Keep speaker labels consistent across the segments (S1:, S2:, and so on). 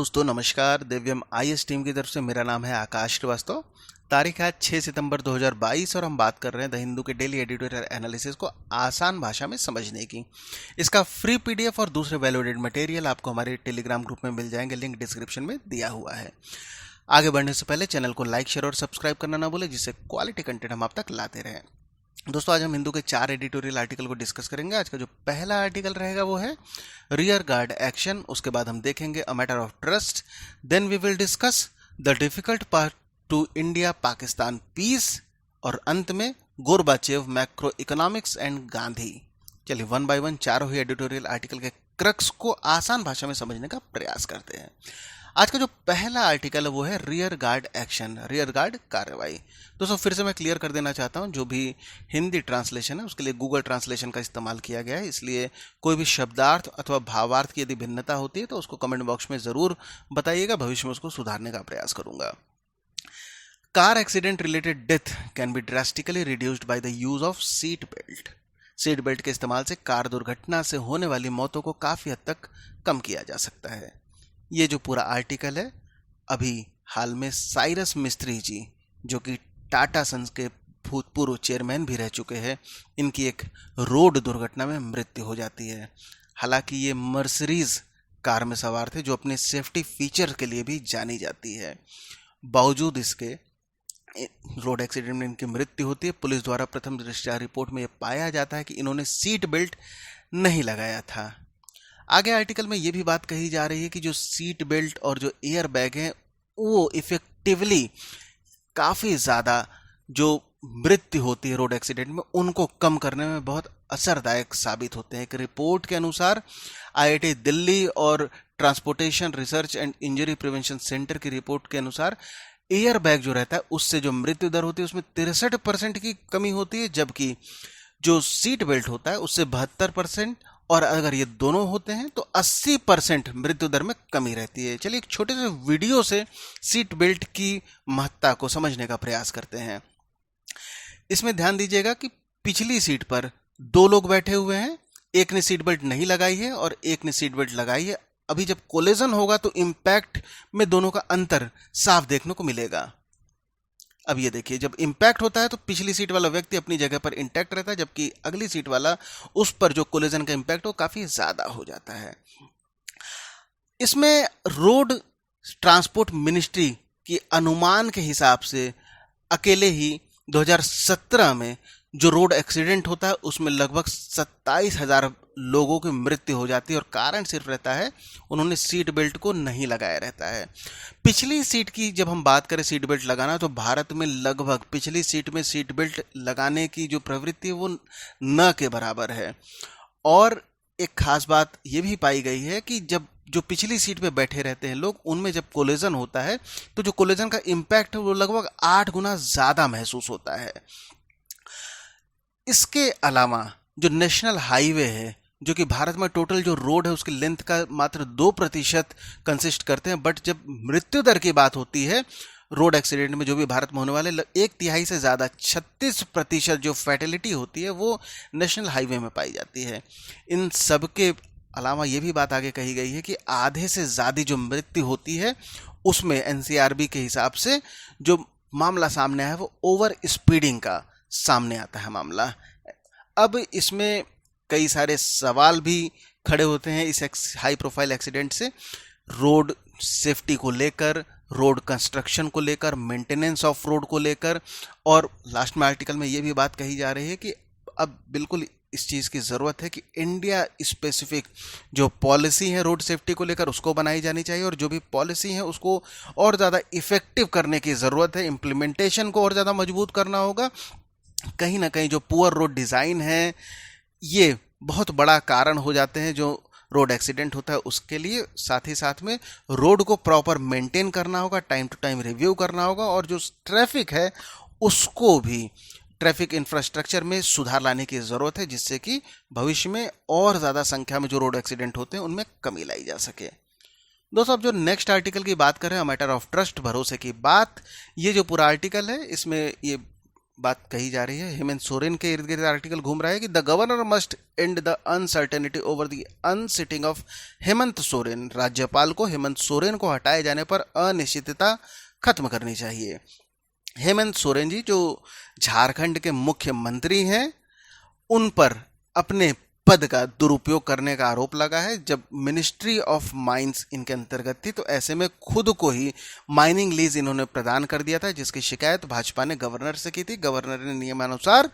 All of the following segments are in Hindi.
S1: दोस्तों नमस्कार। दिव्यम आईएएस टीम की तरफ से मेरा नाम है आकाश श्रीवास्तव। तारीख है 6 सितंबर 2022 और हम बात कर रहे हैं द हिंदू के डेली एडिटोरियल एनालिसिस को आसान भाषा में समझने की। इसका फ्री पीडीएफ और दूसरे वैल्यूएडेड मटेरियल आपको हमारे टेलीग्राम ग्रुप में मिल जाएंगे, लिंक डिस्क्रिप्शन में दिया हुआ है। आगे बढ़ने से पहले चैनल को लाइक, शेयर और सब्सक्राइब करना ना भूलें, जिससे क्वालिटी कंटेंट हम आप तक लाते रहें। दोस्तों आज हम हिंदू के 4 एडिटोरियल आर्टिकल को डिस्कस करेंगे। आज का जो पहला आर्टिकल रहेगा वो है रियर गार्ड एक्शन। उसके बाद हम देखेंगे a matter of trust. Then we will discuss the difficult part to India Pakistan peace, और अंत में Gorbachev, macro economics and Gandhi. चलिए वन बाय वन चारों ही एडिटोरियल आर्टिकल के क्रक्स को आसान भाषा में समझने का प्रयास करते हैं। आज का जो पहला आर्टिकल है वो है rear guard action, rear guard कार्रवाई। दोस्तों फिर से मैं क्लियर कर देना चाहता हूं, जो भी हिंदी ट्रांसलेशन है उसके लिए गूगल ट्रांसलेशन का इस्तेमाल किया गया है, इसलिए कोई भी शब्दार्थ अथवा भावार्थ की यदि भिन्नता होती है तो उसको कमेंट बॉक्स में ज़रूर बताइएगा, भविष्य में उसको सुधारने का प्रयास करूंगा। Car accident related death can be drastically reduced by the use of seat belt. Seat belt के इस्तेमाल से कार दुर्घटना से होने वाली मौतों को काफ़ी हद तक कम किया जा सकता है। ये जो पूरा आर्टिकल है, अभी हाल में साइरस मिस्त्री जी, जो कि टाटा सन्स के भूतपूर्व चेयरमैन भी रह चुके हैं, इनकी एक रोड दुर्घटना में मृत्यु हो जाती है। हालांकि ये मर्सिडीज कार में सवार थे, जो अपने सेफ्टी फीचर के लिए भी जानी जाती है। बावजूद इसके रोड एक्सीडेंट में इनकी मृत्यु होती है। पुलिस द्वारा प्रथम दृष्टया रिपोर्ट में यह पाया जाता है कि इन्होंने सीट बेल्ट नहीं लगाया था। आगे आर्टिकल में ये भी बात कही जा रही है कि जो सीट बेल्ट और जो एयर बैग हैं वो इफेक्टिवली काफ़ी ज़्यादा जो मृत्यु होती है रोड एक्सीडेंट में उनको कम करने में बहुत असरदायक साबित होते हैं। एक रिपोर्ट के अनुसार आईआईटी दिल्ली और transportation research and injury prevention centre की रिपोर्ट के अनुसार एयर बैग जो रहता है उससे जो मृत्यु दर होती है उसमें 63% की कमी होती है, जबकि जो सीट बेल्ट होता है उससे 72%, और अगर ये दोनों होते हैं तो 80% मृत्यु दर में कमी रहती है। चलिए एक छोटे से वीडियो से सीट बेल्ट की महत्ता को समझने का प्रयास करते हैं। इसमें ध्यान दीजिएगा कि पिछली सीट पर 2 लोग बैठे हुए हैं, एक ने सीट बेल्ट नहीं लगाई है और एक ने सीट बेल्ट लगाई है। अभी जब कोलिजन होगा तो इंपैक्ट में दोनों का अंतर साफ देखने को मिलेगा। अब ये देखिए, जब इंपैक्ट होता है तो पिछली सीट वाला व्यक्ति अपनी जगह पर इंटैक्ट रहता है, जबकि अगली सीट वाला, उस पर जो कोलिजन का इंपैक्ट हो काफी ज्यादा हो जाता है। इसमें रोड ट्रांसपोर्ट मिनिस्ट्री की अनुमान के हिसाब से अकेले ही 2017 में जो रोड एक्सीडेंट होता है उसमें लगभग 27,000 लोगों की मृत्यु हो जाती है, और कारण सिर्फ रहता है उन्होंने सीट बेल्ट को नहीं लगाया रहता है। पिछली सीट की जब हम बात करें सीट बेल्ट लगाना, तो भारत में लगभग पिछली सीट में सीट बेल्ट लगाने की जो प्रवृत्ति है वो न के बराबर है। और एक खास बात ये भी पाई गई है कि जब जो पिछली सीट पे बैठे रहते हैं लोग, उनमें जब कोलिजन होता है तो जो कोलिजन का इंपैक्ट है वो लगभग 8 गुना ज्यादा महसूस होता है। इसके अलावा जो नेशनल हाईवे है, जो कि भारत में टोटल जो रोड है उसकी लेंथ का मात्र 2% कंसिस्ट करते हैं, बट जब मृत्यु दर की बात होती है रोड एक्सीडेंट में जो भी भारत में होने वाले 1/3 से ज़्यादा 36% जो फैटेलिटी होती है वो नेशनल हाईवे में पाई जाती है। इन सब के अलावा ये भी बात आगे कही गई है कि आधे से ज़्यादा जो मृत्यु होती है उसमें एनसीआरबी के हिसाब से जो मामला सामने आया है वो ओवर स्पीडिंग का सामने आता है मामला। अब इसमें कई सारे सवाल भी खड़े होते हैं इस हाई प्रोफाइल एक्सीडेंट से, रोड सेफ्टी को लेकर, रोड कंस्ट्रक्शन को लेकर, मेंटेनेंस ऑफ रोड को लेकर, और लास्ट में आर्टिकल में ये भी बात कही जा रही है कि अब बिल्कुल इस चीज़ की ज़रूरत है कि इंडिया स्पेसिफिक जो पॉलिसी है रोड सेफ्टी को लेकर उसको बनाई जानी चाहिए, और जो भी पॉलिसी है उसको और ज़्यादा इफ़ेक्टिव करने की ज़रूरत है। इम्प्लीमेंटेशन को और ज़्यादा मजबूत करना होगा। कहीं ना कहीं जो पुअर रोड डिज़ाइन है ये बहुत बड़ा कारण हो जाते हैं जो रोड एक्सीडेंट होता है उसके लिए। साथ ही साथ में रोड को प्रॉपर मेंटेन करना होगा, टाइम टू टाइम रिव्यू करना होगा, और जो ट्रैफिक है उसको भी ट्रैफिक इंफ्रास्ट्रक्चर में सुधार लाने की ज़रूरत है, जिससे कि भविष्य में और ज़्यादा संख्या में जो रोड एक्सीडेंट होते हैं उनमें कमी लाई जा सके। दोस्तों अब जो नेक्स्ट आर्टिकल की बात कर रहे हैं, मैटर ऑफ ट्रस्ट, भरोसे की बात, ये जो पूरा आर्टिकल है इसमें ये बात कही जा रही है। हेमंत सोरेन के इर्द गिर्द आर्टिकल घूम रहा है कि the governor must end the uncertainty over the unseating of Hemant Soren. राज्यपाल को हेमंत सोरेन को हटाए जाने पर अनिश्चितता खत्म करनी चाहिए। हेमंत सोरेन जी जो झारखंड के मुख्यमंत्री हैं, उन पर अपने पद का दुरुपयोग करने का आरोप लगा है। जब मिनिस्ट्री ऑफ माइंस इनके अंतर्गत थी तो ऐसे में खुद को ही माइनिंग लीज इन्होंने प्रदान कर दिया था, जिसकी शिकायत भाजपा ने गवर्नर से की थी। गवर्नर ने नियमानुसार,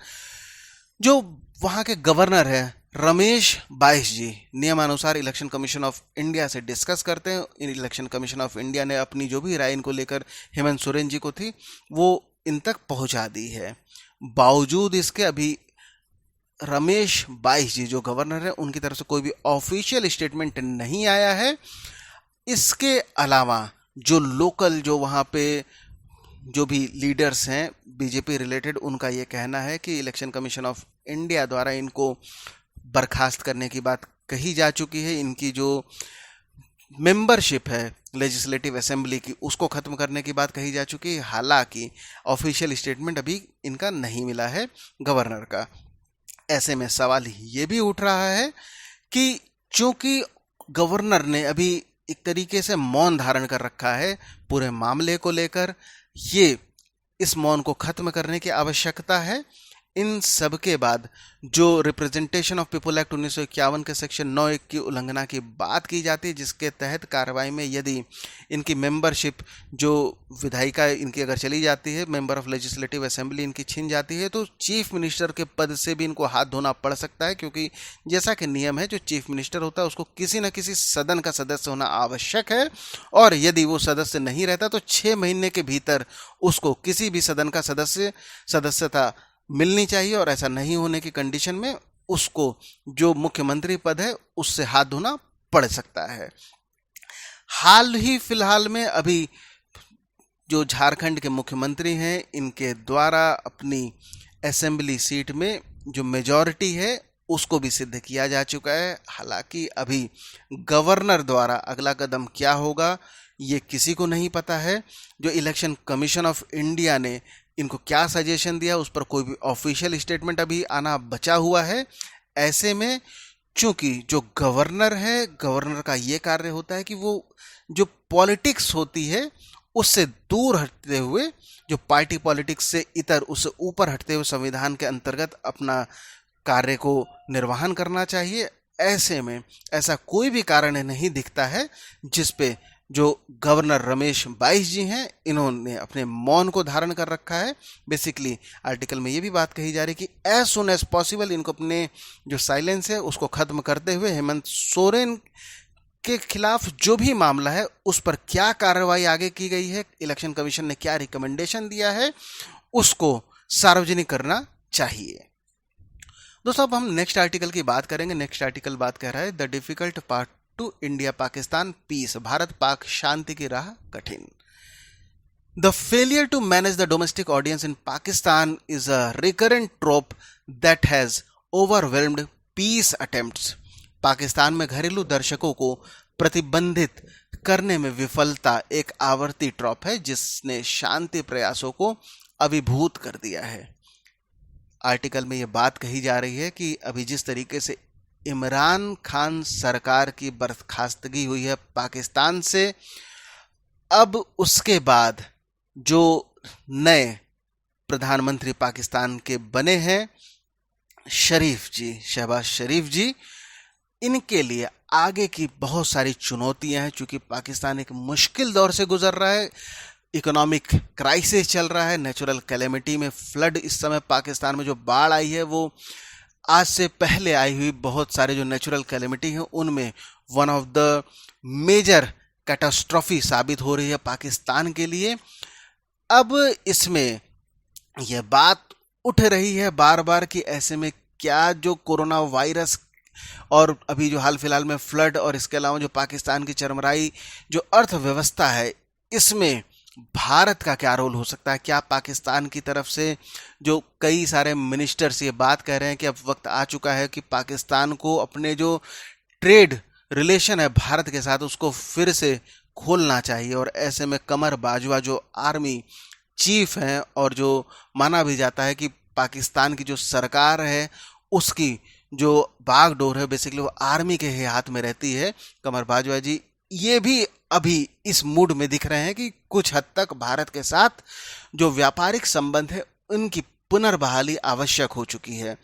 S1: जो वहां के गवर्नर है रमेश बाइस जी, नियमानुसार इलेक्शन कमीशन ऑफ इंडिया से डिस्कस करते हैं। इलेक्शन कमीशन ऑफ इंडिया ने अपनी जो भी राय इनको लेकर हेमंत सोरेन जी को थी वो इन तक पहुंचा दी है। बावजूद इसके अभी रमेश बाइस जी जो गवर्नर है उनकी तरफ से कोई भी ऑफिशियल स्टेटमेंट नहीं आया है। इसके अलावा जो लोकल जो वहाँ पे जो भी लीडर्स हैं बीजेपी रिलेटेड, उनका ये कहना है कि इलेक्शन कमीशन ऑफ इंडिया द्वारा इनको बर्खास्त करने की बात कही जा चुकी है। इनकी जो मेंबरशिप है लेजिस्लेटिव असेंबली की उसको ख़त्म करने की बात कही जा चुकी है। हालांकि ऑफिशियल स्टेटमेंट अभी इनका नहीं मिला है गवर्नर का। ऐसे में सवाल ये भी उठ रहा है कि चूंकि गवर्नर ने अभी एक तरीके से मौन धारण कर रखा है पूरे मामले को लेकर, ये इस मौन को खत्म करने की आवश्यकता है। इन सब के बाद जो रिप्रेजेंटेशन ऑफ पीपल एक्ट 1951 के सेक्शन 9(1) की उल्लंघना की बात की जाती है, जिसके तहत कार्रवाई में यदि इनकी मेंबरशिप जो विधायिका इनकी अगर चली जाती है, मेंबर ऑफ लेजिस्लेटिव असेंबली इनकी छिन जाती है, तो चीफ मिनिस्टर के पद से भी इनको हाथ धोना पड़ सकता है। क्योंकि जैसा कि नियम है, जो चीफ मिनिस्टर होता है उसको किसी न किसी सदन का सदस्य होना आवश्यक है, और यदि वो सदस्य नहीं रहता तो 6 महीने के भीतर उसको किसी भी सदन का सदस्यता मिलनी चाहिए। और ऐसा नहीं होने की कंडीशन में उसको जो मुख्यमंत्री पद है उससे हाथ धोना पड़ सकता है। हाल ही फिलहाल में अभी जो झारखंड के मुख्यमंत्री हैं, इनके द्वारा अपनी असेंबली सीट में जो मेजॉरिटी है उसको भी सिद्ध किया जा चुका है। हालांकि अभी गवर्नर द्वारा अगला कदम क्या होगा ये किसी को नहीं पता है। जो इलेक्शन कमीशन ऑफ इंडिया ने इनको क्या सजेशन दिया उस पर कोई भी ऑफिशियल स्टेटमेंट अभी आना बचा हुआ है। ऐसे में चूंकि जो गवर्नर है, गवर्नर का ये कार्य होता है कि वो जो पॉलिटिक्स होती है उससे दूर हटते हुए, जो पार्टी पॉलिटिक्स से इतर उससे ऊपर हटते हुए संविधान के अंतर्गत अपना कार्य को निर्वहन करना चाहिए। ऐसे में ऐसा कोई भी कारण नहीं दिखता है जिस पे जो गवर्नर रमेश बाइस जी हैं इन्होंने अपने मौन को धारण कर रखा है। बेसिकली आर्टिकल में ये भी बात कही जा रही है कि एज सुन एज पॉसिबल इनको अपने जो साइलेंस है उसको खत्म करते हुए हेमंत सोरेन के खिलाफ जो भी मामला है उस पर क्या कार्रवाई आगे की गई है, इलेक्शन कमीशन ने क्या रिकमेंडेशन दिया है, उसको सार्वजनिक करना चाहिए। दोस्तों अब हम नेक्स्ट आर्टिकल की बात करेंगे। नेक्स्ट आर्टिकल बात कर रहा है the difficult part to India Pakistan peace, Bharat Pak शांति की राह कठिन। The failure to manage the domestic audience in Pakistan is a recurrent trope that has overwhelmed peace attempts. Pakistan में घरेलू दर्शकों को प्रतिबंधित करने में विफलता एक आवर्ती ट्रॉप है जिसने शांति प्रयासों को अभिभूत कर दिया है। आर्टिकल में यह बात कही जा रही है कि अभी जिस तरीके से इमरान खान सरकार की बर्खास्तगी हुई है पाकिस्तान से, अब उसके बाद जो नए प्रधानमंत्री पाकिस्तान के बने हैं शरीफ जी, शहबाज शरीफ जी, इनके लिए आगे की बहुत सारी चुनौतियां हैं। चूंकि पाकिस्तान एक मुश्किल दौर से गुजर रहा है, इकोनॉमिक क्राइसिस चल रहा है, नेचुरल कैलेमिटी में फ्लड, इस समय पाकिस्तान में जो बाढ़ आई है वो आज से पहले आई हुई बहुत सारे जो नेचुरल कैलेमिटी हैं उनमें one of the major catastrophe साबित हो रही है पाकिस्तान के लिए। अब इसमें यह बात उठ रही है बार बार कि ऐसे में क्या जो कोरोना वायरस और अभी जो हाल फिलहाल में फ्लड और इसके अलावा जो पाकिस्तान की चरमराई जो अर्थव्यवस्था है, इसमें भारत का क्या रोल हो सकता है। क्या पाकिस्तान की तरफ से जो कई सारे मिनिस्टर्स ये बात कह रहे हैं कि अब वक्त आ चुका है कि पाकिस्तान को अपने जो ट्रेड रिलेशन है भारत के साथ उसको फिर से खोलना चाहिए, और ऐसे में कमर बाजवा जो आर्मी चीफ हैं और जो माना भी जाता है कि पाकिस्तान की जो सरकार है उसकी जो बागडोर है बेसिकली वो आर्मी के ही हाथ में रहती है, कमर बाजवा जी, ये भी अभी इस मूड में दिख रहे हैं कि कुछ हद तक भारत के साथ जो व्यापारिक संबंध है उनकी पुनर्बहाली आवश्यक हो चुकी है।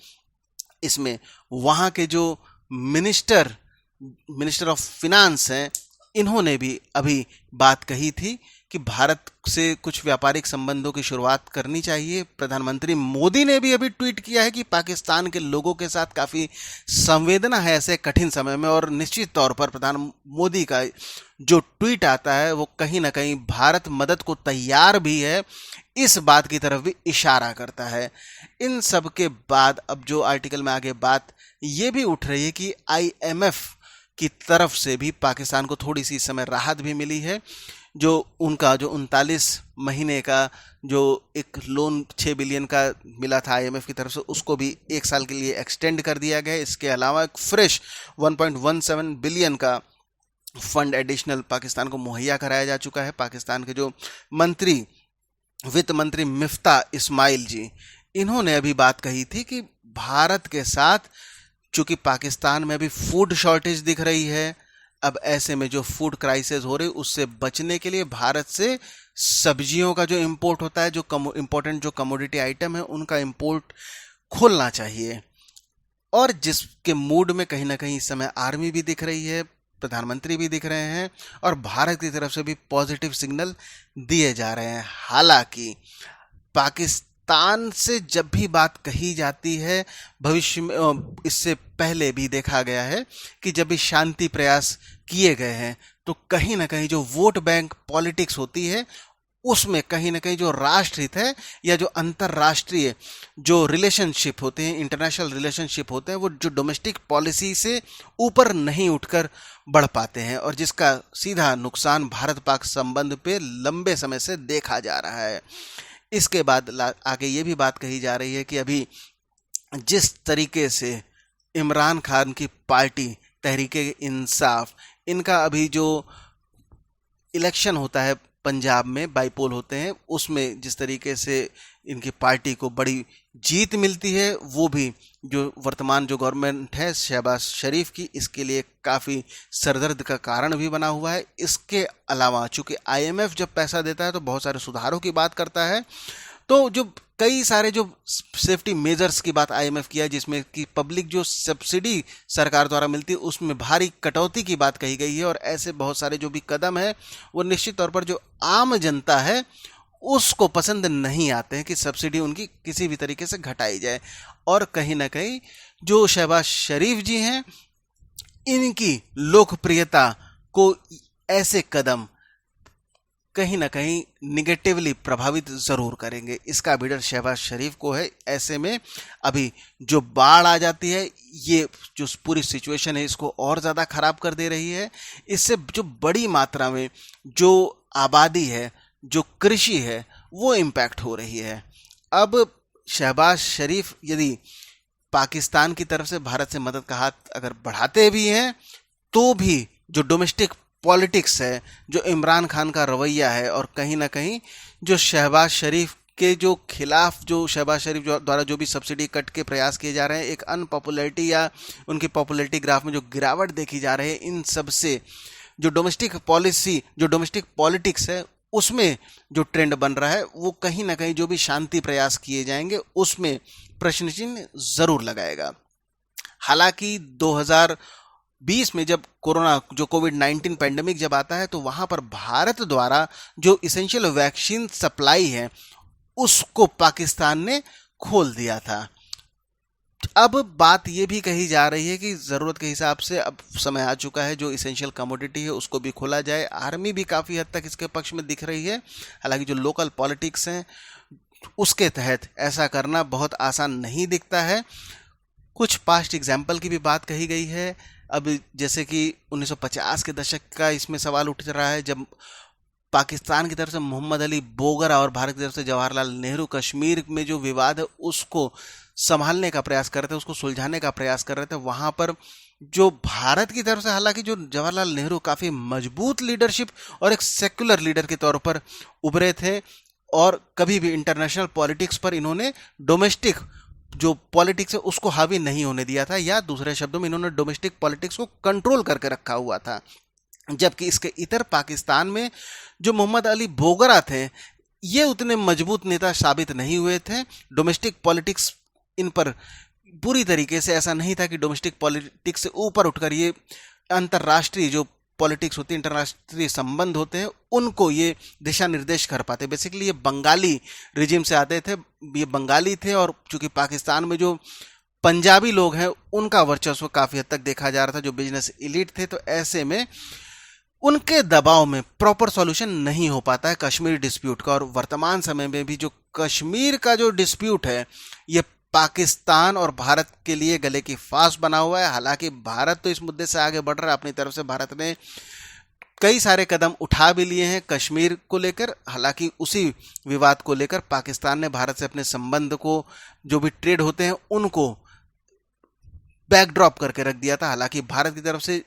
S1: इसमें वहाँ के जो मिनिस्टर मिनिस्टर ऑफ फिनांस हैं, इन्होंने भी अभी बात कही थी कि भारत से कुछ व्यापारिक संबंधों की शुरुआत करनी चाहिए। प्रधानमंत्री मोदी ने भी अभी ट्वीट किया है कि पाकिस्तान के लोगों के साथ काफ़ी संवेदना है ऐसे कठिन समय में, और निश्चित तौर पर प्रधान मोदी का जो ट्वीट आता है वो कहीं ना कहीं भारत मदद को तैयार भी है, इस बात की तरफ भी इशारा करता है। इन सब के बाद अब जो आर्टिकल में आगे बात ये भी उठ रही है कि IMF की तरफ से भी पाकिस्तान को थोड़ी सी समय राहत भी मिली है। जो उनका जो 39 महीने का जो एक लोन 6 बिलियन का मिला था IMF की तरफ से, उसको भी 1 साल के लिए एक्सटेंड कर दिया गया है। इसके अलावा एक फ्रेश 1.17 बिलियन का फंड एडिशनल पाकिस्तान को मुहैया कराया जा चुका है। पाकिस्तान के जो वित्त मंत्री मिफ्ता इस्माइल जी, इन्होंने अभी बात कही थी कि भारत के साथ चूंकि पाकिस्तान में अभी फूड शॉर्टेज दिख रही है, अब ऐसे में जो फूड क्राइसिस हो रही उससे बचने के लिए भारत से सब्जियों का जो इंपोर्ट होता है, जो इम्पोर्टेंट जो कमोडिटी आइटम है उनका इंपोर्ट खोलना चाहिए। और जिसके मूड में कहीं ना कहीं इस समय आर्मी भी दिख रही है, प्रधानमंत्री भी दिख रहे हैं और भारत की तरफ से भी पॉजिटिव सिग्नल दिए जा रहे हैं। हालांकि पाकिस्तान से जब भी बात कही जाती है भविष्य में, इससे पहले भी देखा गया है कि जब भी शांति प्रयास किए गए हैं तो कहीं ना कहीं जो वोट बैंक पॉलिटिक्स होती है उसमें कहीं ना कहीं जो राष्ट्रहित है या जो अंतर्राष्ट्रीय जो रिलेशनशिप होते हैं, इंटरनेशनल रिलेशनशिप होते हैं, वो जो डोमेस्टिक पॉलिसी से ऊपर नहीं उठकर बढ़ पाते हैं, और जिसका सीधा नुकसान भारत पाक संबंध पे लंबे समय से देखा जा रहा है। इसके बाद आगे ये भी बात कही जा रही है कि अभी जिस तरीके से इमरान खान की पार्टी तहरीके इंसाफ, इनका अभी जो इलेक्शन होता है पंजाब में, बाईपोल होते हैं, उसमें जिस तरीके से इनकी पार्टी को बड़ी जीत मिलती है, वो भी जो वर्तमान जो गवर्नमेंट है शहबाज शरीफ की, इसके लिए काफ़ी सरदर्द का कारण भी बना हुआ है। इसके अलावा चूंकि IMF जब पैसा देता है तो बहुत सारे सुधारों की बात करता है, तो जो कई सारे जो सेफ्टी मेजर्स की बात IMF किया, जिसमें कि पब्लिक जो सब्सिडी सरकार द्वारा मिलती है उसमें भारी कटौती की बात कही गई है, और ऐसे बहुत सारे जो भी कदम है वो निश्चित तौर पर जो आम जनता है उसको पसंद नहीं आते हैं कि सब्सिडी उनकी किसी भी तरीके से घटाई जाए। और कहीं ना कहीं जो शहबाज शरीफ जी हैं, इनकी लोकप्रियता को ऐसे कदम कहीं ना कहीं निगेटिवली प्रभावित ज़रूर करेंगे। इसका भी डर शहबाज शरीफ को है। ऐसे में अभी जो बाढ़ आ जाती है, ये जो पूरी सिचुएशन है इसको और ज़्यादा ख़राब कर दे रही है। इससे जो बड़ी मात्रा में जो आबादी है, जो कृषि है, वो इम्पैक्ट हो रही है। अब शहबाज शरीफ यदि पाकिस्तान की तरफ से भारत से मदद का हाथ अगर बढ़ाते भी हैं, तो भी जो डोमेस्टिक पॉलिटिक्स है, जो इमरान खान का रवैया है, और कहीं ना कहीं जो शहबाज शरीफ के जो खिलाफ जो शहबाज शरीफ द्वारा जो भी सब्सिडी कट के प्रयास किए जा रहे हैं, एक अनपॉपुलरिटी या उनकी पॉपुलरिटी ग्राफ में जो गिरावट देखी जा रही है, इन सब से जो डोमेस्टिक पॉलिसी जो डोमेस्टिक पॉलिटिक्स है उसमें जो ट्रेंड बन रहा है, वो कहीं ना कहीं जो भी शांति प्रयास किए जाएंगे उसमें प्रश्न चिन्ह जरूर लगाएगा। हालांकि 2020 में जब कोविड-19 पैंडेमिक जब आता है तो वहां पर भारत द्वारा जो इसेंशियल वैक्सीन सप्लाई है उसको पाकिस्तान ने खोल दिया था। अब बात ये भी कही जा रही है कि ज़रूरत के हिसाब से अब समय आ चुका है जो इसेंशियल कमोडिटी है उसको भी खोला जाए। आर्मी भी काफ़ी हद तक इसके पक्ष में दिख रही है। हालांकि जो लोकल पॉलिटिक्स हैं उसके तहत ऐसा करना बहुत आसान नहीं दिखता है। कुछ पास्ट एग्जाम्पल की भी बात कही गई है। अब जैसे कि 1950 के दशक का इसमें सवाल उठ रहा है, जब पाकिस्तान की तरफ से मोहम्मद अली बोगरा और भारत की तरफ से जवाहरलाल नेहरू कश्मीर में जो विवाद है उसको संभालने का प्रयास कर रहे थे, उसको सुलझाने का प्रयास कर रहे थे। वहाँ पर जो भारत की तरफ से, हालांकि जो जवाहरलाल नेहरू काफ़ी मजबूत लीडरशिप और एक सेक्युलर लीडर के तौर पर उभरे थे, और कभी भी इंटरनेशनल पॉलिटिक्स पर इन्होंने डोमेस्टिक जो पॉलिटिक्स है उसको हावी नहीं होने दिया था, या दूसरे शब्दों में इन्होंने डोमेस्टिक पॉलिटिक्स को कंट्रोल करके रखा हुआ था। जबकि इसके इतर पाकिस्तान में जो मोहम्मद अली बोगरा थे, ये उतने मजबूत नेता साबित नहीं हुए थे। डोमेस्टिक पॉलिटिक्स इन पर पूरी तरीके से ऐसा नहीं था कि डोमेस्टिक पॉलिटिक्स से ऊपर उठकर ये अंतर्राष्ट्रीय जो पॉलिटिक्स होती है, इंटरराष्ट्रीय संबंध होते हैं, उनको ये दिशा निर्देश कर पाते। बेसिकली ये बंगाली रिजिम से आते थे, ये बंगाली थे, और चूंकि पाकिस्तान में जो पंजाबी लोग हैं उनका वर्चस्व काफ़ी हद तक देखा जा रहा था, जो बिजनेस एलीट थे, तो ऐसे में उनके दबाव में प्रॉपर सॉल्यूशन नहीं हो पाता है कश्मीर डिस्प्यूट का। और वर्तमान समय में भी जो कश्मीर का जो डिस्प्यूट है, ये पाकिस्तान और भारत के लिए गले की फांस बना हुआ है। हालांकि भारत तो इस मुद्दे से आगे बढ़ रहा है, अपनी तरफ से भारत ने कई सारे कदम उठा भी लिए हैं कश्मीर को लेकर। हालांकि उसी विवाद को लेकर पाकिस्तान ने भारत से अपने संबंध को, जो भी ट्रेड होते हैं, उनको बैकड्रॉप करके रख दिया था। हालांकि भारत की तरफ से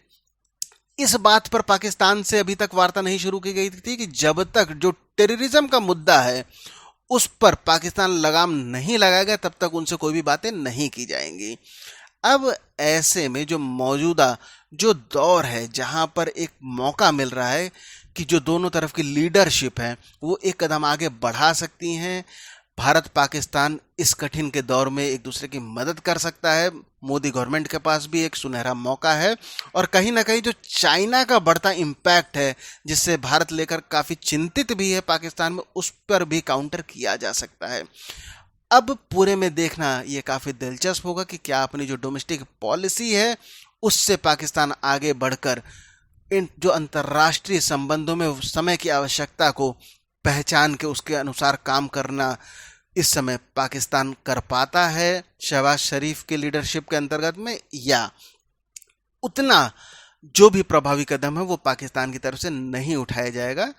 S1: इस बात पर पाकिस्तान से अभी तक वार्ता नहीं शुरू की गई थी कि जब तक जो टेररिज्म का मुद्दा है उस पर पाकिस्तान लगाम नहीं लगाएगा तब तक उनसे कोई भी बातें नहीं की जाएंगी। अब ऐसे में जो मौजूदा जो दौर है, जहां पर एक मौका मिल रहा है कि जो दोनों तरफ की लीडरशिप है वो एक कदम आगे बढ़ा सकती हैं, भारत पाकिस्तान इस कठिन के दौर में एक दूसरे की मदद कर सकता है। मोदी गवर्नमेंट के पास भी एक सुनहरा मौका है, और कहीं ना कहीं जो चाइना का बढ़ता इम्पैक्ट है, जिससे भारत लेकर काफ़ी चिंतित भी है पाकिस्तान में, उस पर भी काउंटर किया जा सकता है। अब पूरे में देखना ये काफ़ी दिलचस्प होगा कि क्या अपनी जो डोमेस्टिक पॉलिसी है उससे पाकिस्तान आगे बढ़कर इन जो अंतर्राष्ट्रीय संबंधों में समय की आवश्यकता को पहचान के उसके अनुसार काम करना इस समय पाकिस्तान कर पाता है शहबाज शरीफ के लीडरशिप के अंतर्गत में, या उतना जो भी प्रभावी कदम है वो पाकिस्तान की तरफ से नहीं उठाया जाएगा।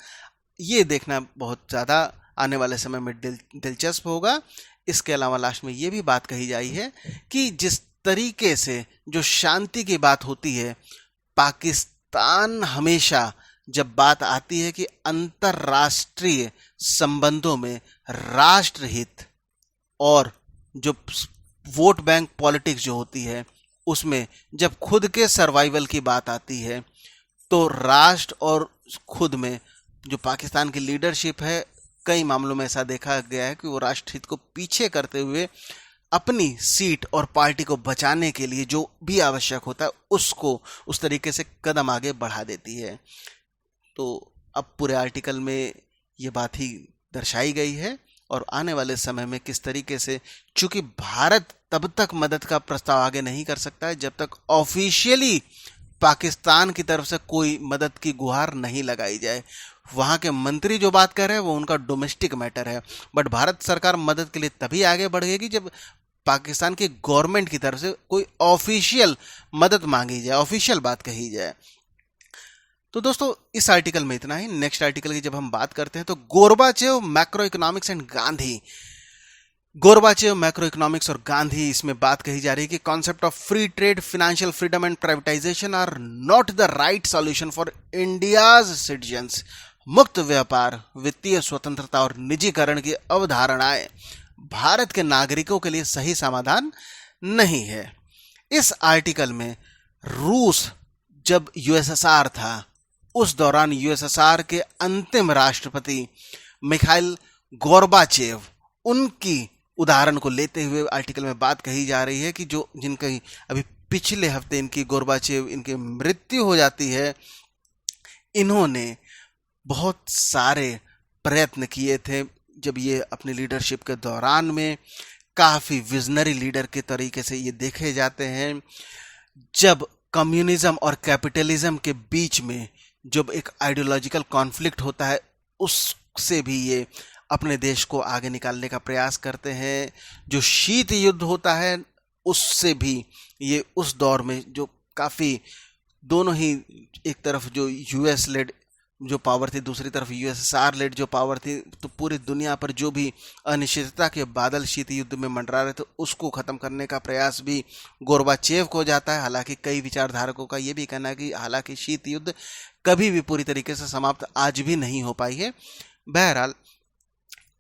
S1: ये देखना बहुत ज़्यादा आने वाले समय में दिलचस्प होगा। इसके अलावा लास्ट में ये भी बात कही जाई है कि जिस तरीके से जो शांति की बात होती है, पाकिस्तान हमेशा जब बात आती है कि अंतर्राष्ट्रीय संबंधों में राष्ट्रहित और जो वोट बैंक पॉलिटिक्स जो होती है, उसमें जब खुद के सर्वाइवल की बात आती है, तो राष्ट्र और खुद में जो पाकिस्तान की लीडरशिप है, कई मामलों में ऐसा देखा गया है कि वो राष्ट्रहित को पीछे करते हुए अपनी सीट और पार्टी को बचाने के लिए जो भी आवश्यक होता है उसको उस तरीके से कदम आगे बढ़ा देती है। तो अब पूरे आर्टिकल में ये बात ही दर्शाई गई है, और आने वाले समय में किस तरीके से, चूंकि भारत तब तक मदद का प्रस्ताव आगे नहीं कर सकता है जब तक ऑफिशियली पाकिस्तान की तरफ से कोई मदद की गुहार नहीं लगाई जाए। वहाँ के मंत्री जो बात कर रहे हैं वो उनका डोमेस्टिक मैटर है, बट भारत सरकार मदद के लिए तभी आगे बढ़ेगी जब पाकिस्तान की गवर्नमेंट की तरफ से कोई ऑफिशियल मदद मांगी जाए, ऑफिशियल बात कही जाए। तो दोस्तों इस आर्टिकल में इतना ही। नेक्स्ट आर्टिकल की जब हम बात करते हैं तो Gorbachev macro economics and Gandhi, Gorbachev macro economics और गांधी, इसमें बात कही जा रही है कि concept of free trade, financial freedom and privatisation are not the right solution for India's citizens. मुक्त व्यापार, वित्तीय स्वतंत्रता और निजीकरण की अवधारणाएं भारत के नागरिकों के लिए सही समाधान नहीं है। इस आर्टिकल में रूस जब यूएसएसआर था, उस दौरान यूएसएसआर के अंतिम राष्ट्रपति मिखाइल गोरबाचेव, उनकी उदाहरण को लेते हुए आर्टिकल में बात कही जा रही है कि जो जिनकी अभी पिछले हफ्ते इनकी गोरबाचेव इनकी मृत्यु हो जाती है, इन्होंने बहुत सारे प्रयत्न किए थे जब ये अपनी लीडरशिप के दौरान में काफ़ी विजनरी लीडर के तरीके से ये देखे जाते हैं। जब कम्युनिज्म और कैपिटलिज्म के बीच में जब एक आइडियोलॉजिकल कॉन्फ्लिक्ट होता है, उससे भी ये अपने देश को आगे निकालने का प्रयास करते हैं। जो शीत युद्ध होता है उससे भी ये उस दौर में जो काफ़ी दोनों ही, एक तरफ जो यूएस लेड जो पावर थी, दूसरी तरफ यूएसएसआर लेड जो पावर थी, तो पूरी दुनिया पर जो भी अनिश्चितता के बादल शीत युद्ध में मंडरा रहे थे उसको ख़त्म करने का प्रयास भी गोरबाचेव को जाता है। हालांकि कई विचारधारकों का ये भी कहना है कि हालांकि शीत युद्ध कभी भी पूरी तरीके से समाप्त आज भी नहीं हो पाई है। बहरहाल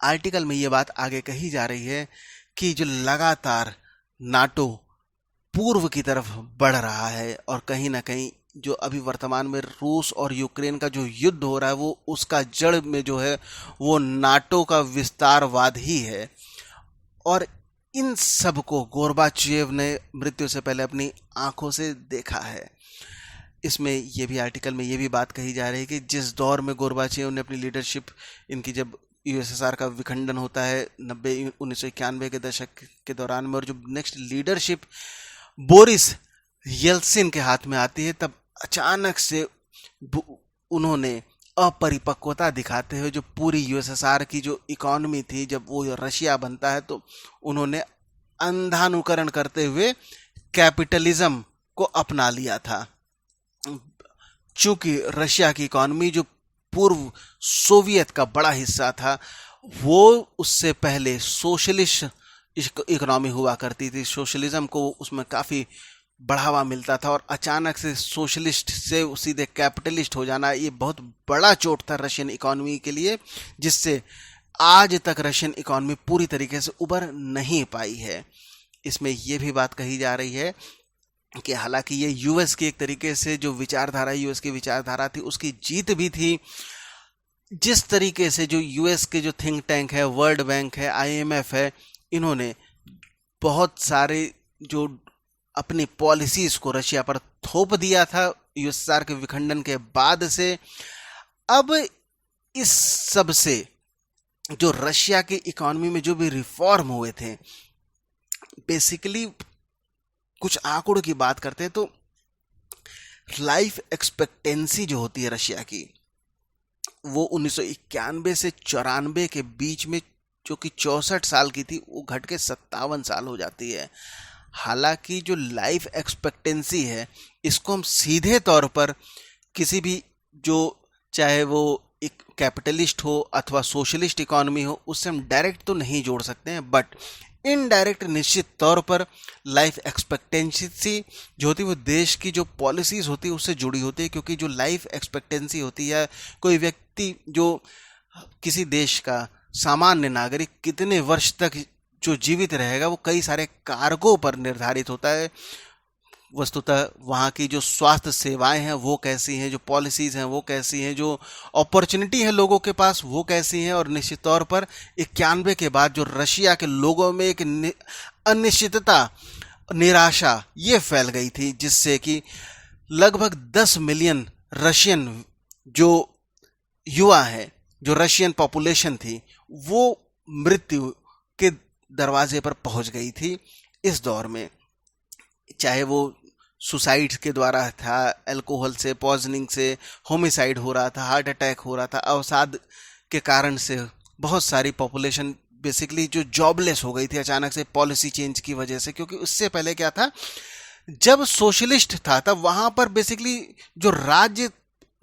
S1: आर्टिकल में ये बात आगे कही जा रही है कि जो लगातार नाटो पूर्व की तरफ बढ़ रहा है और कहीं ना कहीं जो अभी वर्तमान में रूस और यूक्रेन का जो युद्ध हो रहा है वो उसका जड़ में जो है वो नाटो का विस्तारवाद ही है। और इन सब को गोर्बाचेव ने मृत्यु से पहले अपनी आंखों से देखा है। इसमें ये भी आर्टिकल में ये भी बात कही जा रही है कि जिस दौर में गोर्बाचेव ने अपनी लीडरशिप, इनकी जब यूएसएसआर का विखंडन होता है 1991 के दशक के दौरान में, और जो नेक्स्ट लीडरशिप बोरिस येल्सिन के हाथ में आती है, तब अचानक से उन्होंने अपरिपक्वता दिखाते हुए जो पूरी यूएसएसआर की जो इकोनॉमी थी, जब वो रशिया बनता है तो उन्होंने अंधानुकरण करते हुए कैपिटलिज्म को अपना लिया था। चूंकि रशिया की इकोनॉमी जो पूर्व सोवियत का बड़ा हिस्सा था, वो उससे पहले सोशलिस्ट इकोनॉमी हुआ करती थी, सोशलिज्म को उसमें काफ़ी बढ़ावा मिलता था, और अचानक से सोशलिस्ट से सीधे कैपिटलिस्ट हो जाना ये बहुत बड़ा चोट था रशियन इकोनॉमी के लिए, जिससे आज तक रशियन इकोनॉमी पूरी तरीके से उभर नहीं पाई है। इसमें यह भी बात कही जा रही है कि हालांकि ये यूएस की एक तरीके से जो विचारधारा, यूएस की विचारधारा थी, उसकी जीत भी थी। जिस तरीके से जो यूएस के जो थिंक टैंक है, वर्ल्ड बैंक है, आईएमएफ है, इन्होंने बहुत सारे जो अपनी पॉलिसीज को रशिया पर थोप दिया था यूएसएसआर के विखंडन के बाद से, अब इस सब से जो रशिया की इकोनॉमी में जो भी रिफॉर्म हुए थे, बेसिकली कुछ आंकड़ों की बात करते हैं तो लाइफ एक्सपेक्टेंसी जो होती है रशिया की, वो 1991 से 94 के बीच में जो कि 64 साल की थी, वो घट के 57 साल हो जाती है। हालांकि जो लाइफ एक्सपेक्टेंसी है, इसको हम सीधे तौर पर किसी भी जो चाहे वो एक कैपिटलिस्ट हो अथवा सोशलिस्ट इकोनॉमी हो, उससे हम डायरेक्ट तो नहीं जोड़ सकते हैं, बट इनडायरेक्ट निश्चित तौर पर लाइफ एक्सपेक्टेंसी जो होती है वो देश की जो पॉलिसीज़ होती है उससे जुड़ी होती है। क्योंकि जो लाइफ एक्सपेक्टेंसी होती है, कोई व्यक्ति जो किसी देश का सामान्य नागरिक कितने वर्ष तक जो जीवित रहेगा, वो कई सारे कारकों पर निर्धारित होता है। वस्तुतः वहाँ की जो स्वास्थ्य सेवाएं हैं वो कैसी हैं, जो पॉलिसीज़ हैं वो कैसी हैं, जो अपॉर्चुनिटी है लोगों के पास वो कैसी हैं। और निश्चित तौर पर 91 के बाद जो रशिया के लोगों में एक अनिश्चितता, निराशा ये फैल गई थी, जिससे कि लगभग 10 मिलियन रशियन जो युवा हैं, जो रशियन पॉपुलेशन थी, वो मृत्यु के दरवाजे पर पहुंच गई थी इस दौर में। चाहे वो सुसाइड के द्वारा था, अल्कोहल से, पॉइजनिंग से, होमिसाइड हो रहा था, हार्ट अटैक हो रहा था, अवसाद के कारण से बहुत सारी पॉपुलेशन बेसिकली जो जॉबलेस हो गई थी अचानक से पॉलिसी चेंज की वजह से। क्योंकि उससे पहले क्या था, जब सोशलिस्ट था तब वहाँ पर बेसिकली जो राज्य,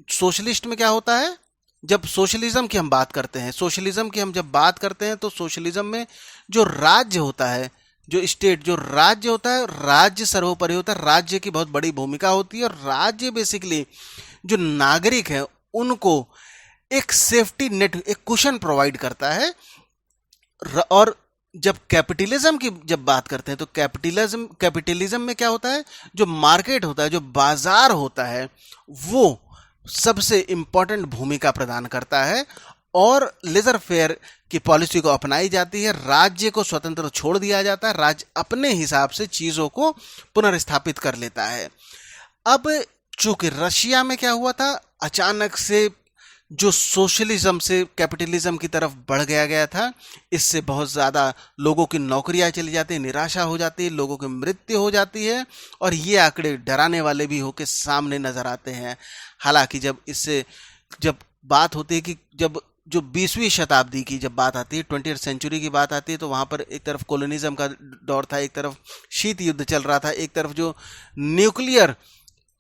S1: सोशलिस्ट में क्या होता है, जब सोशलिज्म की हम बात करते हैं, सोशलिज्म की हम जब बात करते हैं तो सोशलिज्म में जो राज्य होता है, जो स्टेट, जो राज्य होता है, राज्य सर्वोपरि होता है, राज्य की बहुत बड़ी भूमिका होती है। और राज्य बेसिकली जो नागरिक है उनको एक सेफ्टी नेट, एक कुशन प्रोवाइड करता है। और जब कैपिटलिज्म की जब बात करते हैं तो कैपिटलिज्म में क्या होता है, जो मार्केट होता है, जो बाजार होता है, वो सबसे इंपॉर्टेंट भूमिका प्रदान करता है और लेजर फेयर की पॉलिसी को अपनाई जाती है। राज्य को स्वतंत्र छोड़ दिया जाता है, राज्य अपने हिसाब से चीज़ों को पुनर्स्थापित कर लेता है। अब चूंकि रशिया में क्या हुआ था, अचानक से जो सोशलिज्म से कैपिटलिज्म की तरफ बढ़ गया था, इससे बहुत ज़्यादा लोगों की नौकरियां चली जाती है, निराशा हो जाती है, लोगों की मृत्यु हो जाती है। और ये आंकड़े डराने वाले भी होकर सामने नज़र आते हैं। हालांकि जब बात होती है कि जब जो 20वीं शताब्दी की जब बात आती है, 20th सेंचुरी की बात आती है, तो वहाँ पर एक तरफ कॉलोनिज्म का दौर था, एक तरफ शीत युद्ध चल रहा था, एक तरफ जो न्यूक्लियर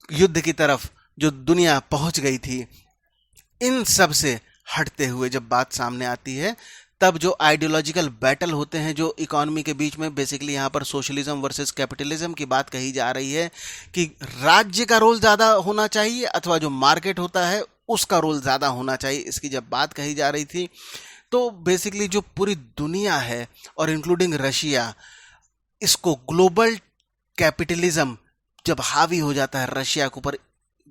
S1: युद्ध की तरफ जो दुनिया पहुँच गई थी। इन सब से हटते हुए जब बात सामने आती है, तब जो आइडियोलॉजिकल बैटल होते हैं जो इकोनॉमी के बीच में, बेसिकली यहाँ पर सोशलिज्म वर्सेस कैपिटलिज्म की बात कही जा रही है कि राज्य का रोल ज़्यादा होना चाहिए अथवा जो मार्केट होता है उसका रोल ज़्यादा होना चाहिए। इसकी जब बात कही जा रही थी, तो बेसिकली जो पूरी दुनिया है और इंक्लूडिंग रशिया, इसको ग्लोबल कैपिटलिज्म जब हावी हो जाता है रशिया के ऊपर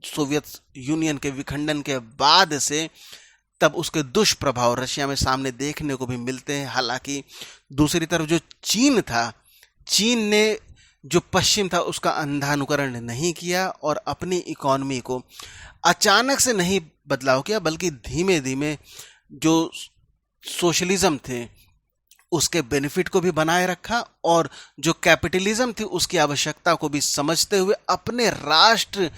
S1: सोवियत यूनियन के विखंडन के बाद से, तब उसके दुष्प्रभाव रशिया में सामने देखने को भी मिलते हैं। हालांकि दूसरी तरफ जो चीन था, चीन ने जो पश्चिम था उसका अंधा अनुकरण नहीं किया और अपनी इकोनॉमी को अचानक से नहीं बदलाव किया, बल्कि धीमे धीमे जो सोशलिज्म थे उसके बेनिफिट को भी बनाए रखा और जो कैपिटलिज्म थी उसकी आवश्यकता को भी समझते हुए अपने राष्ट्र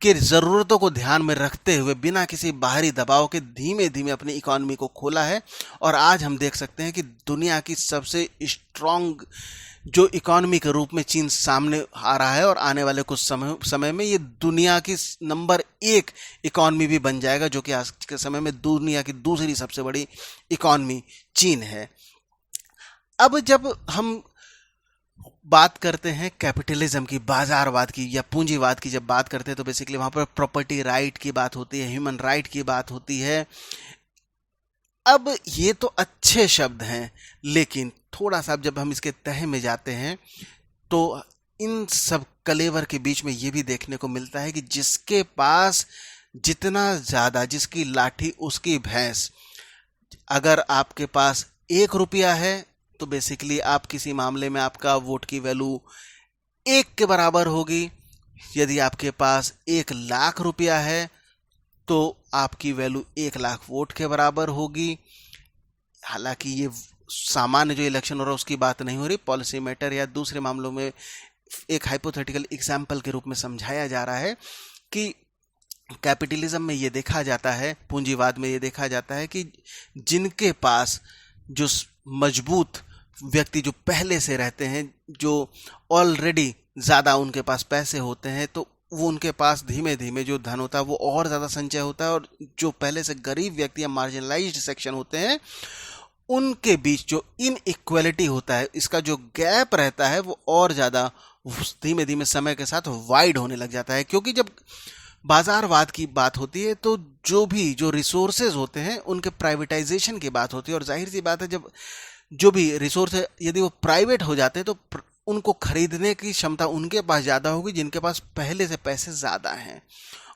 S1: की ज़रूरतों को ध्यान में रखते हुए बिना किसी बाहरी दबाव के धीमे धीमे अपनी इकोनॉमी को खोला है। और आज हम देख सकते हैं कि दुनिया की सबसे स्ट्रॉन्ग जो इकोनॉमी के रूप में चीन सामने आ रहा है और आने वाले कुछ समय में ये दुनिया की नंबर 1 इकोनॉमी भी बन जाएगा, जो कि आज के समय में दुनिया की दूसरी सबसे बड़ी इकोनॉमी चीन है। अब जब हम बात करते हैं कैपिटलिज्म की, बाजारवाद की या पूंजीवाद की जब बात करते हैं, तो बेसिकली वहां पर प्रॉपर्टी राइट की बात होती है, ह्यूमन राइट की बात होती है। अब ये तो अच्छे शब्द हैं, लेकिन थोड़ा सा जब हम इसके तह में जाते हैं तो इन सब कलेवर के बीच में ये भी देखने को मिलता है कि जिसके पास जितना ज़्यादा, जिसकी लाठी उसकी भैंस, अगर आपके पास 1 रुपया है तो बेसिकली आप किसी मामले में आपका वोट की वैल्यू 1 के बराबर होगी। यदि आपके पास 1 लाख रुपया है तो आपकी वैल्यू 1 लाख वोट के बराबर होगी। हालांकि ये सामान्य जो इलेक्शन हो रहा है उसकी बात नहीं हो रही, पॉलिसी मैटर या दूसरे मामलों में एक हाइपोथेटिकल एग्जाम्पल के रूप में समझाया जा रहा है कि कैपिटलिज्म में ये देखा जाता है, पूंजीवाद में ये देखा जाता है कि जिनके पास जो मजबूत व्यक्ति जो पहले से रहते हैं, जो ऑलरेडी ज़्यादा उनके पास पैसे होते हैं, तो वो उनके पास धीमे धीमे जो धन होता है वो और ज़्यादा संचय होता है, और जो पहले से गरीब व्यक्ति या मार्जिनलाइज्ड सेक्शन होते हैं उनके बीच जो इनइक्वालिटी होता है, इसका जो गैप रहता है वो और ज़्यादा धीमे धीमे समय के साथ वाइड होने लग जाता है। क्योंकि जब बाजारवाद की बात होती है तो जो रिसोर्सेज होते हैं उनके प्राइवेटाइजेशन की बात होती है, और जाहिर सी बात है जब जो भी रिसोर्स है यदि वो प्राइवेट हो जाते हैं तो उनको खरीदने की क्षमता उनके पास ज़्यादा होगी जिनके पास पहले से पैसे ज़्यादा हैं,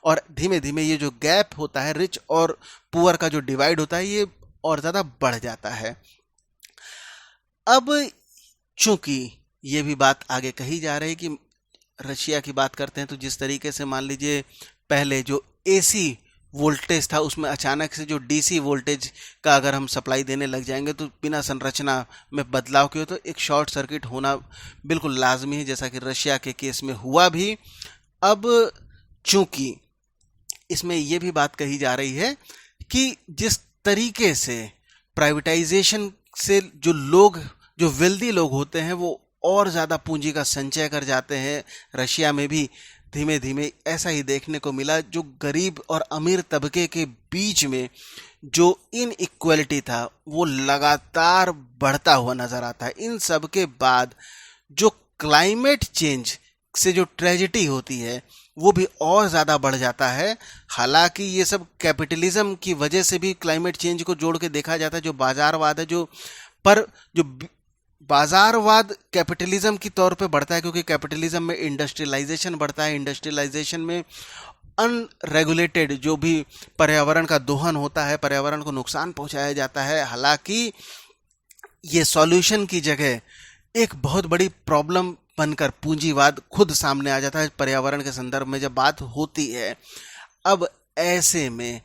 S1: और धीमे धीमे ये जो गैप होता है रिच और पुअर का जो डिवाइड होता है ये और ज़्यादा बढ़ जाता है। अब चूंकि ये भी बात आगे कही जा रही है कि रशिया की बात करते हैं तो जिस तरीके से मान लीजिए पहले जो एसी वोल्टेज था उसमें अचानक से जो डीसी वोल्टेज का अगर हम सप्लाई देने लग जाएंगे तो बिना संरचना में बदलाव किए तो एक शॉर्ट सर्किट होना बिल्कुल लाजमी है, जैसा कि रशिया के केस में हुआ भी। अब चूंकि इसमें यह भी बात कही जा रही है कि जिस तरीके से प्राइवेटाइजेशन से जो वेल्दी लोग होते हैं वो और ज़्यादा पूंजी का संचय कर जाते हैं, रशिया में भी धीमे धीमे ऐसा ही देखने को मिला। जो गरीब और अमीर तबके के बीच में जो इनइक्वालिटी था वो लगातार बढ़ता हुआ नजर आता है। इन सब के बाद जो क्लाइमेट चेंज से जो ट्रेजेडी होती है वो भी और ज़्यादा बढ़ जाता है। हालांकि ये सब कैपिटलिज्म की वजह से भी क्लाइमेट चेंज को जोड़ के देखा जाता है, जो बाजारवाद है जो बाजारवाद कैपिटलिज्म की तौर पे बढ़ता है, क्योंकि कैपिटलिज्म में इंडस्ट्रियलाइजेशन बढ़ता है। इंडस्ट्रियलाइजेशन में अनरेगुलेटेड जो भी पर्यावरण का दोहन होता है, पर्यावरण को नुकसान पहुंचाया जाता है। हालांकि ये सॉल्यूशन की जगह एक बहुत बड़ी प्रॉब्लम बनकर पूंजीवाद खुद सामने आ जाता है पर्यावरण के संदर्भ में जब बात होती है। अब ऐसे में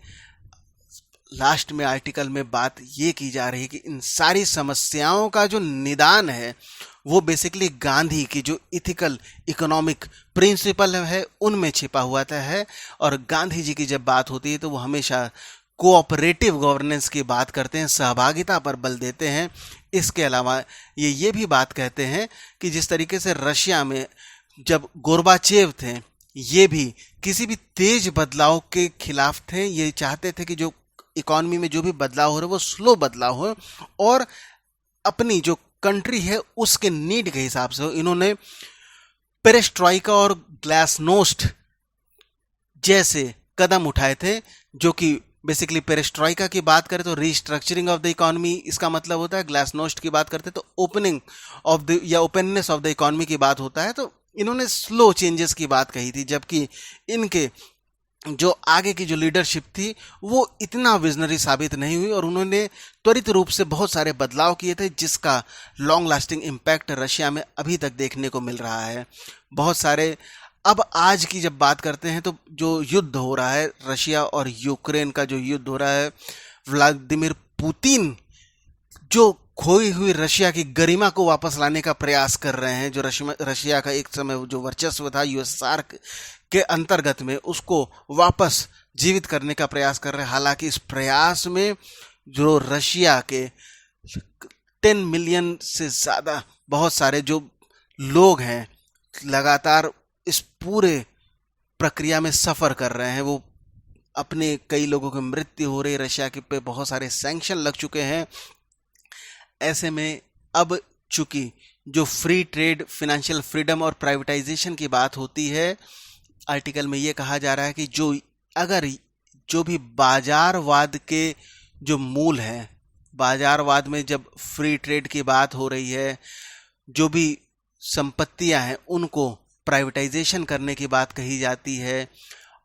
S1: लास्ट में आर्टिकल में बात ये की जा रही है कि इन सारी समस्याओं का जो निदान है वो बेसिकली गांधी की जो इथिकल इकोनॉमिक प्रिंसिपल है उनमें छिपा हुआ है। और गांधी जी की जब बात होती है तो वो हमेशा कोऑपरेटिव गवर्नेंस की बात करते हैं, सहभागिता पर बल देते हैं। इसके अलावा ये भी बात कहते हैं कि जिस तरीके से रशिया में जब गोर्बाचेव थे ये भी किसी भी तेज बदलाव के खिलाफ थे, ये चाहते थे कि जो इकोनॉमी में जो भी बदलाव हो रहे वो स्लो बदलाव हो और अपनी जो कंट्री है उसके नीड के हिसाब से हो। इन्होंने पेरेस्ट्रोइका और ग्लासनोस्ट जैसे कदम उठाए थे जो कि बेसिकली पेरेस्ट्रॉइका की बात करें तो रीस्ट्रक्चरिंग ऑफ द इकोनॉमी, इसका मतलब होता है ग्लासनोस्ट की बात करते हैं तो ओपनिंग ऑफ द या ओपननेस ऑफ द इकोनॉमी की बात होता है। तो इन्होंने स्लो चेंजेस की बात कही थी, जबकि इनके जो आगे की जो लीडरशिप थी वो इतना विजनरी साबित नहीं हुई और उन्होंने त्वरित रूप से बहुत सारे बदलाव किए थे, जिसका लॉन्ग लास्टिंग इम्पैक्ट रशिया में अभी तक देखने को मिल रहा है। बहुत सारे, अब आज की जब बात करते हैं तो जो युद्ध हो रहा है रशिया और यूक्रेन का, जो युद्ध हो रहा है, व्लादिमीर पुतिन जो खोई हुई रशिया की गरिमा को वापस लाने का प्रयास कर रहे हैं, जो रशिया का एक समय जो वर्चस्व था यूएसएसआर के अंतर्गत में, उसको वापस जीवित करने का प्रयास कर रहे हैं। हालांकि इस प्रयास में जो रशिया के 10 मिलियन से ज़्यादा बहुत सारे जो लोग हैं लगातार इस पूरे प्रक्रिया में सफ़र कर रहे हैं। वो अपने कई लोगों की मृत्यु हो रही, रशिया के पे बहुत सारे सैंक्शन लग चुके हैं। ऐसे में अब चूंकि जो फ्री ट्रेड, फिनेंशियल फ्रीडम और प्राइवेटाइजेशन की बात होती है, आर्टिकल में ये कहा जा रहा है कि जो भी बाजारवाद के जो मूल हैं, बाजारवाद में जब फ्री ट्रेड की बात हो रही है, जो भी संपत्तियां हैं उनको प्राइवेटाइजेशन करने की बात कही जाती है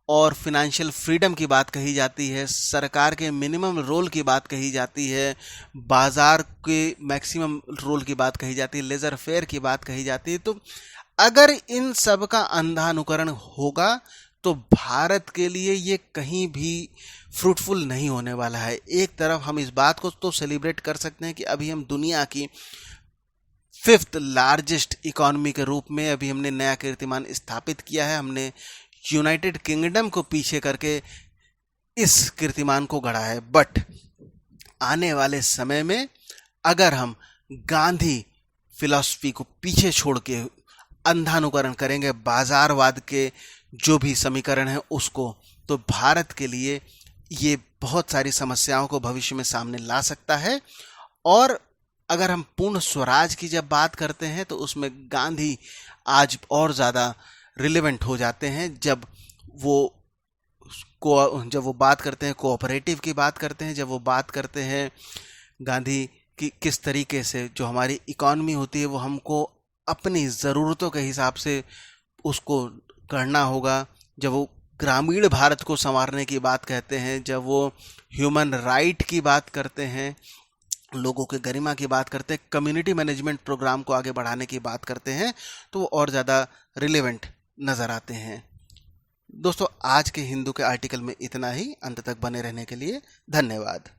S1: और फिनेंशियल फ्रीडम की बात कही जाती है, सरकार के मिनिमम रोल की बात कही जाती है, बाजार के मैक्सिमम रोल की बात कही जाती है, लेजर फेयर की बात कही जाती है। तो अगर इन सब का अंधा अनुकरण होगा तो भारत के लिए ये कहीं भी फ्रूटफुल नहीं होने वाला है। एक तरफ हम इस बात को तो सेलिब्रेट कर सकते हैं कि अभी हम दुनिया की 5th लार्जेस्ट इकोनॉमी के रूप में अभी हमने नया कीर्तिमान स्थापित किया है। हमने यूनाइटेड किंगडम को पीछे करके इस कीर्तिमान को गढ़ा है। बट आने वाले समय में अगर हम गांधी फिलॉसफी को पीछे छोड़ के अंधानुकरण करेंगे बाजारवाद के जो भी समीकरण है उसको, तो भारत के लिए ये बहुत सारी समस्याओं को भविष्य में सामने ला सकता है। और अगर हम पूर्ण स्वराज की जब बात करते हैं तो उसमें गांधी आज और ज़्यादा रिलेवेंट हो जाते हैं जब वो बात करते हैं कोऑपरेटिव की बात करते हैं, जब वो बात करते हैं गांधी की किस तरीके से जो हमारी इकॉनमी होती है वो हमको अपनी ज़रूरतों के हिसाब से उसको करना होगा, जब वो ग्रामीण भारत को संवारने की बात कहते हैं, जब वो ह्यूमन राइट की बात करते हैं, लोगों के गरिमा की बात करते हैं, कम्युनिटी मैनेजमेंट प्रोग्राम को आगे बढ़ाने की बात करते हैं, तो वो और ज़्यादा रिलेवेंट नज़र आते हैं। दोस्तों, आज के हिंदू के आर्टिकल में इतना ही। अंत तक बने रहने के लिए धन्यवाद।